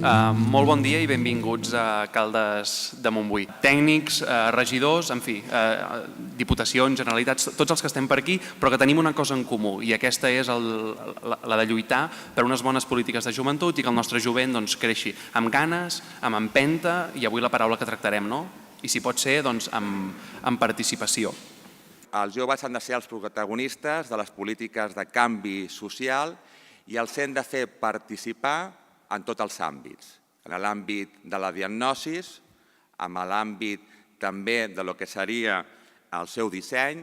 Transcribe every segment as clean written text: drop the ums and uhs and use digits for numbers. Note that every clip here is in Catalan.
Molt bon dia i benvinguts a Caldes de Montbui. Tècnics, regidors, en fi, diputacions, generalitats, tots els que estem per aquí, però que tenim una cosa en comú i aquesta és la de lluitar per unes bones polítiques de joventut i que el nostre jovent creixi amb ganes, amb empenta i avui la paraula que tractarem, no? I si pot ser, amb participació. Els joves han de ser els protagonistes de les polítiques de canvi social i els hem de fer participar en tots els àmbits, en l'àmbit de la diagnosi, en l'àmbit també de lo que seria el seu disseny,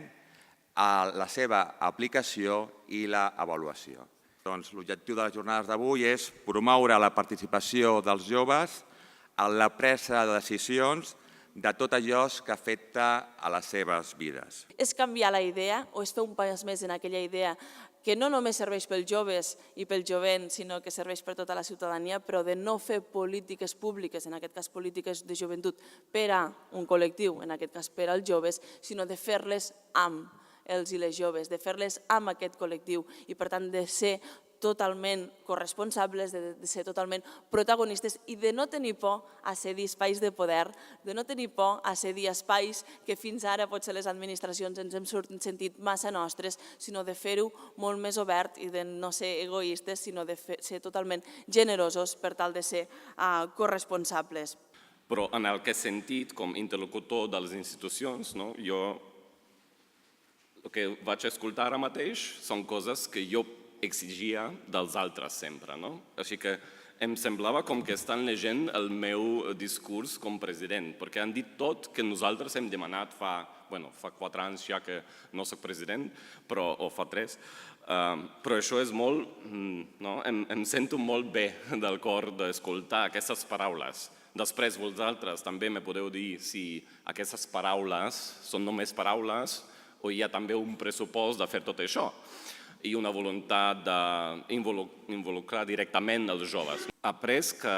la seva aplicació i l'avaluació. L'objectiu de les jornades d'avui és promoure la participació dels joves en la presa de decisions de tot allò que afecta a les seves vides. És canviar la idea o és fer un pas més en aquella idea que no només serveix pels joves i pel jovent, sinó que serveix per tota la ciutadania, però de no fer polítiques públiques, en aquest cas polítiques de joventut, per a un col·lectiu, en aquest cas per als joves, sinó de fer-les amb els i les joves, de fer-les amb aquest col·lectiu i, per tant, de ser totalment corresponsables, de ser totalment protagonistes i de no tenir por a cedir espais de poder, de no tenir por a cedir espais que fins ara potser les administracions ens hem sentit massa nostres, sinó de fer-ho molt més obert i de no ser egoistes, sinó de ser totalment generosos per tal de ser corresponsables. Però en aquest sentit, com interlocutor de les institucions, jo el que vaig escoltar ara mateix són coses que jo exigia dels altres sempre. Així que em semblava com que estan llegint el meu discurs com president, perquè han dit tot que nosaltres hem demanat fa 4 anys ja que no soc president, o fa 3, però això és molt... Em sento molt bé del cor d'escoltar aquestes paraules. Després vosaltres també me podeu dir si aquestes paraules són només paraules o hi ha també un pressupost de fer tot això i una voluntat d'involucrar directament els joves. He après que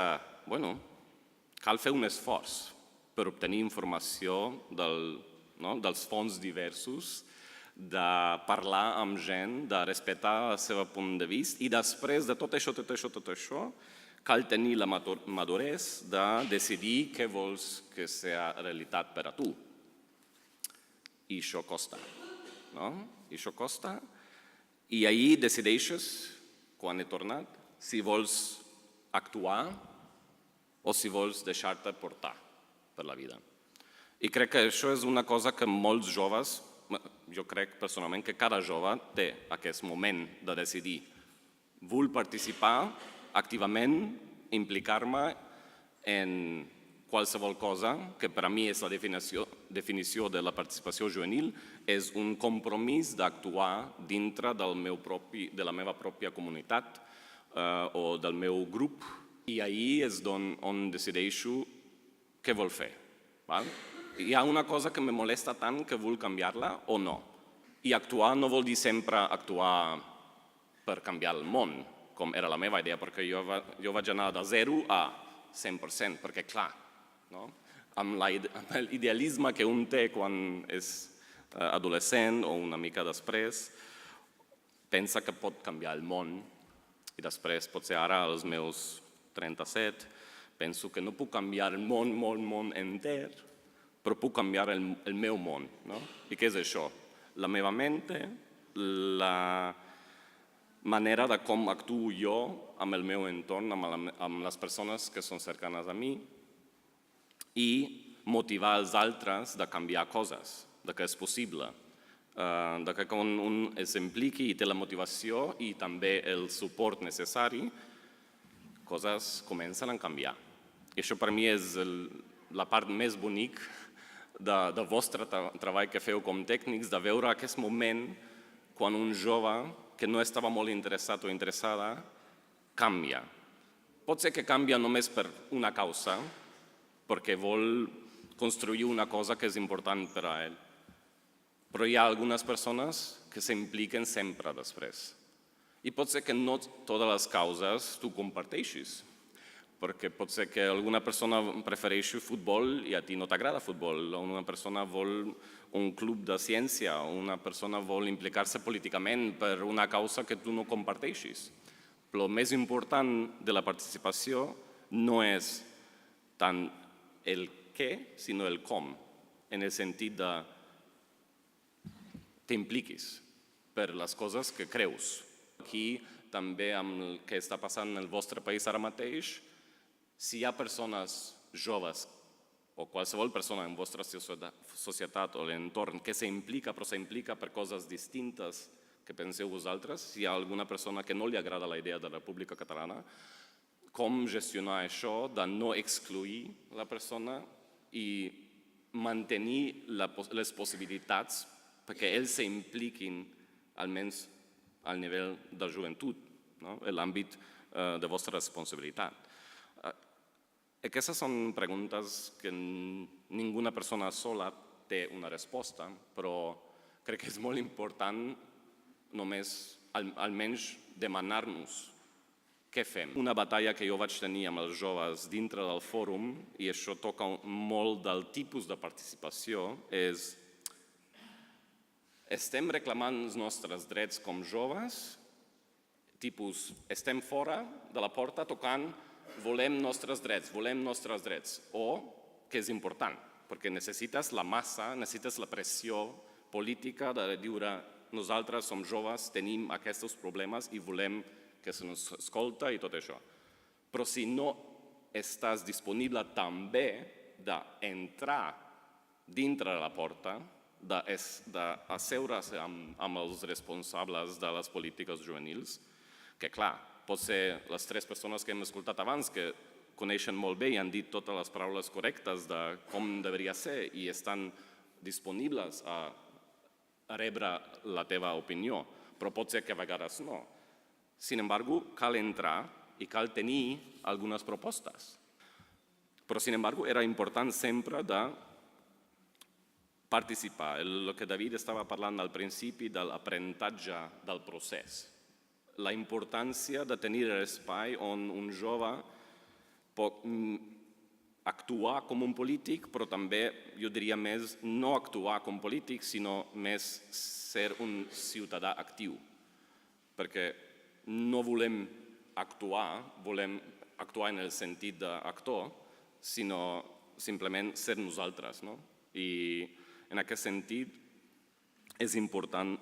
cal fer un esforç per obtenir informació dels fons diversos, de parlar amb gent, de respectar el seu punt de vista i després de tot això, cal tenir la maduresa de decidir què vols que sigui realitat per a tu. I això costa. Això costa. I ahir decideixes, quan he tornat, si vols actuar o si vols deixar-te portar per la vida. I crec que això és una cosa que molts joves, jo crec personalment que cada jove té aquest moment de decidir. Vull participar activament, implicar-me en qualsevol cosa, que per a mi és la definició de la participació juvenil, és un compromís d'actuar dintre de la meva pròpia comunitat o del meu grup. I ahir és on decideixo què vol fer. Hi ha una cosa que me molesta tant que vull canviar-la o no. I actuar no vol dir sempre actuar per canviar el món, com era la meva idea, perquè jo vaig anar de 0 a 100%, perquè clar, amb l'idealisme que un té quan és adolescent o una mica després, pensa que pot canviar el món i després, potser ara, als meus 37, penso que no puc canviar el món enter, però puc canviar el meu món. I què és això? La meva mente, la manera de com actuo jo amb el meu entorn, amb les persones que són cercanes a mi, i motivar els altres de canviar coses, que és possible, que quan un s'impliqui i té la motivació i també el suport necessari, coses comencen a canviar. I això per mi és la part més bonica del vostre treball que feu com tècnics, de veure aquest moment quan un jove que no estava molt interessat o interessada canvia. Pot ser que canvia només per una causa, perquè vol construir una cosa que és important per a ell. Però hi ha algunes persones que s'impliquen sempre després. I pot ser que no totes les causes tu comparteixis, perquè pot ser que alguna persona prefereixi futbol i a ti no t'agrada futbol, o una persona vol un club de ciència, o una persona vol implicar-se políticament per una causa que tu no comparteixis. Però el més important de la participació no és tant el què, sinó el com, en el sentit de t'impliquis per les coses que creus. Aquí també amb el que està passant en el vostre país ara mateix, si hi ha persones joves o qualsevol persona en vostra societat o l'entorn que s'implica, però s'implica per coses distintes que penseu vosaltres, si hi ha alguna persona que no li agrada la idea de la República Catalana, com gestionar això de no excloir la persona i mantenir les possibilitats perquè ells s'impliquin almenys al nivell de joventut, en l'àmbit de vostra responsabilitat. Aquestes són preguntes que ninguna persona sola té una resposta, però crec que és molt important només, almenys, demanar-nos què fem. Una batalla que jo vaig tenir amb els joves dintre del fòrum, i això toca molt del tipus de participació, és estem reclamant els nostres drets com joves, tipus, estem fora de la porta tocant volem nostres drets, o, que és important, perquè necessites la massa, necessites la pressió política de dir nosaltres som joves, tenim aquests problemes i volem que se'ns escolta i tot això. Però si no estàs disponible també d'entrar dintre de la porta, d'asseure-se amb els responsables de les polítiques juvenils, que clar, pot ser les 3 persones que hem escoltat abans que coneixen molt bé i han dit totes les paraules correctes de com deveria ser i estan disponibles a rebre la teva opinió, però pot ser que a vegades no. Sin embargo, cal entrar i cal tenir algunes propostes. Però, sin embargo, era important sempre de participar. El que David estava parlant al principi de l'aprenentatge del procés. La importància de tenir l'espai on un jove pot actuar com un polític, però també, jo diria més, no actuar com polític, sinó més ser un ciutadà actiu. Perquè no volem actuar en el sentit d'actor, sinó simplement ser nosaltres. I en aquest sentit és important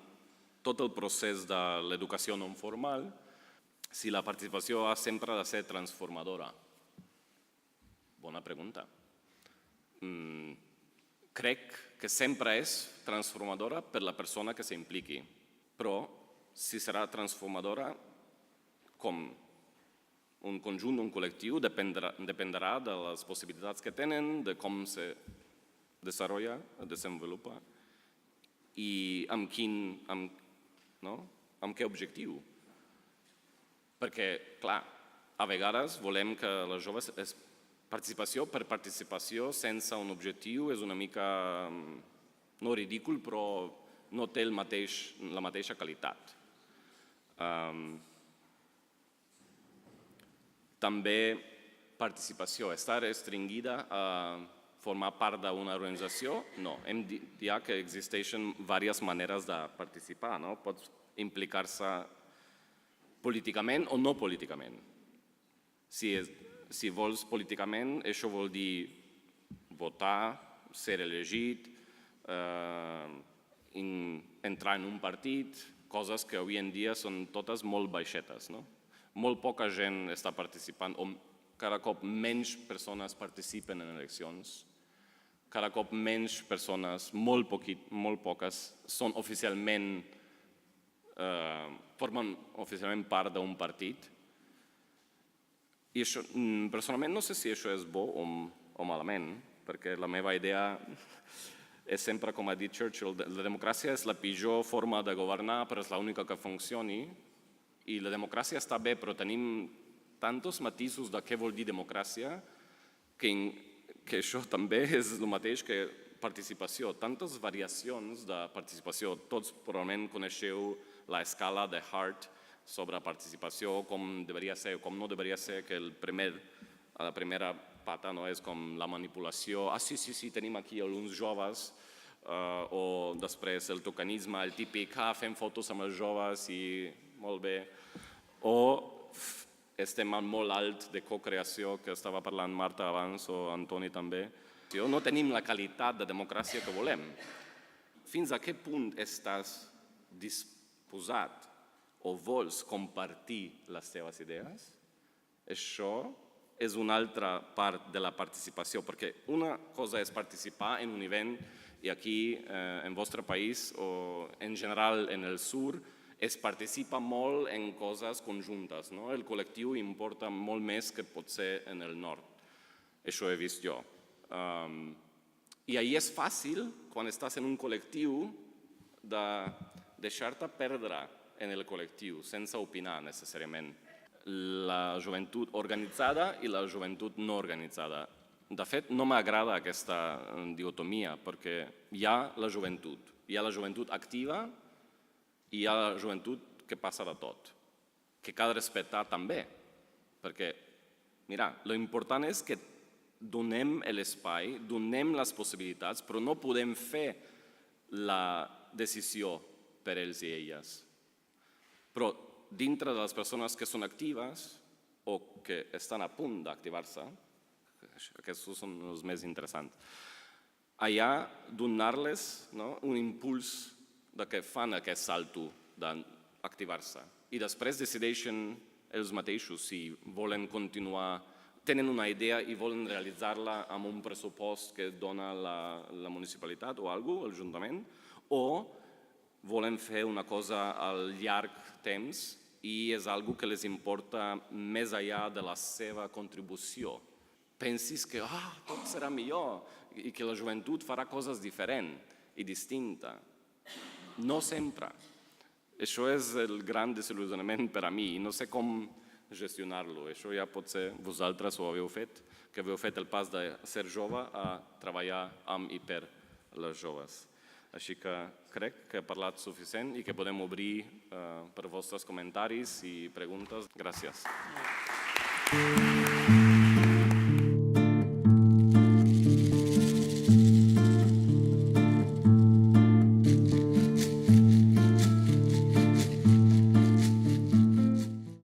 tot el procés de l'educació no formal, si la participació ha sempre de ser transformadora. Bona pregunta. Crec que sempre és transformadora per la persona que s'impliqui, però si serà transformadora com un conjunt, un col·lectiu, dependrà de les possibilitats que tenen, de com se desenvolupa i amb què objectiu. Perquè, clar, a vegades volem que les joves participació per participació sense un objectiu és una mica, no ridícul, però no té la mateixa qualitat. També participació, estar restringida a formar part d'una organització? No, hem dit ja que existeixen diverses maneres de participar. Pots implicar-se políticament o no políticament. Si vols políticament, això vol dir votar, ser elegit, entrar en un partit, coses que avui en dia són totes molt baixetes. Molt poca gent està participant, o cada cop menys persones participen en eleccions, cada cop menys persones, molt poques, formen oficialment part d'un partit. I això, personalment, no sé si això és bo o malament, perquè la meva idea és sempre, com ha dit Churchill, la democràcia és la pitjor forma de governar, però és l'única que funcioni, i la democràcia està bé, però tenim tants matisos de què vol dir democràcia que això també és el mateix que participació. Tantes variacions de participació. Tots probablement coneixeu l'escala de Hart sobre participació, com deveria ser o com no deveria ser, que la primera pata és com la manipulació. Sí, tenim aquí alguns joves, o després el tokenisme, el típic, fem fotos amb els joves i molt bé. O estem molt alt de co-creació, que estava parlant Marta abans o Antoni també. No tenim la qualitat de democràcia que volem. Fins a què punt estàs disposat o vols compartir les teves idees? Això és una altra part de la participació, perquè una cosa és participar en un event, i aquí, en vostre país, o en general en el sur, es participa molt en coses conjuntes. El col·lectiu importa molt més que potser en el nord. Això he vist jo. I ahir és fàcil, quan estàs en un col·lectiu, de deixar-te perdre en el col·lectiu, sense opinar necessàriament. La joventut organitzada i la joventut no organitzada. De fet, no m'agrada aquesta dicotomia, perquè hi ha la joventut activa i hi ha la joventut que passa de tot, que cal respectar també, perquè, mira, l'important és que donem l'espai, donem les possibilitats, però no podem fer la decisió per ells i elles. Però dintre de les persones que són actives o que estan a punt d'activar-se, aquests són els més interessants, allà donar-les un impuls que fan aquest salto d'activar-se i després decideixen ells mateixos si volen continuar, tenen una idea i volen realitzar-la amb un pressupost que dona la municipalitat o alguna cosa, l'Ajuntament, o volen fer una cosa al llarg temps i és una cosa que les importa més enllà de la seva contribució. Pensis que tot serà millor i que la joventut farà coses diferents i distintes. No sempre. Això és el gran desil·lusionament per a mi i no sé com gestionar-lo. Això ja potser vosaltres ho haveu fet, que haveu fet el pas de ser jove a treballar amb i per les joves. Així que crec que he parlat suficient i que podem obrir per vostres comentaris i preguntes. Gràcies.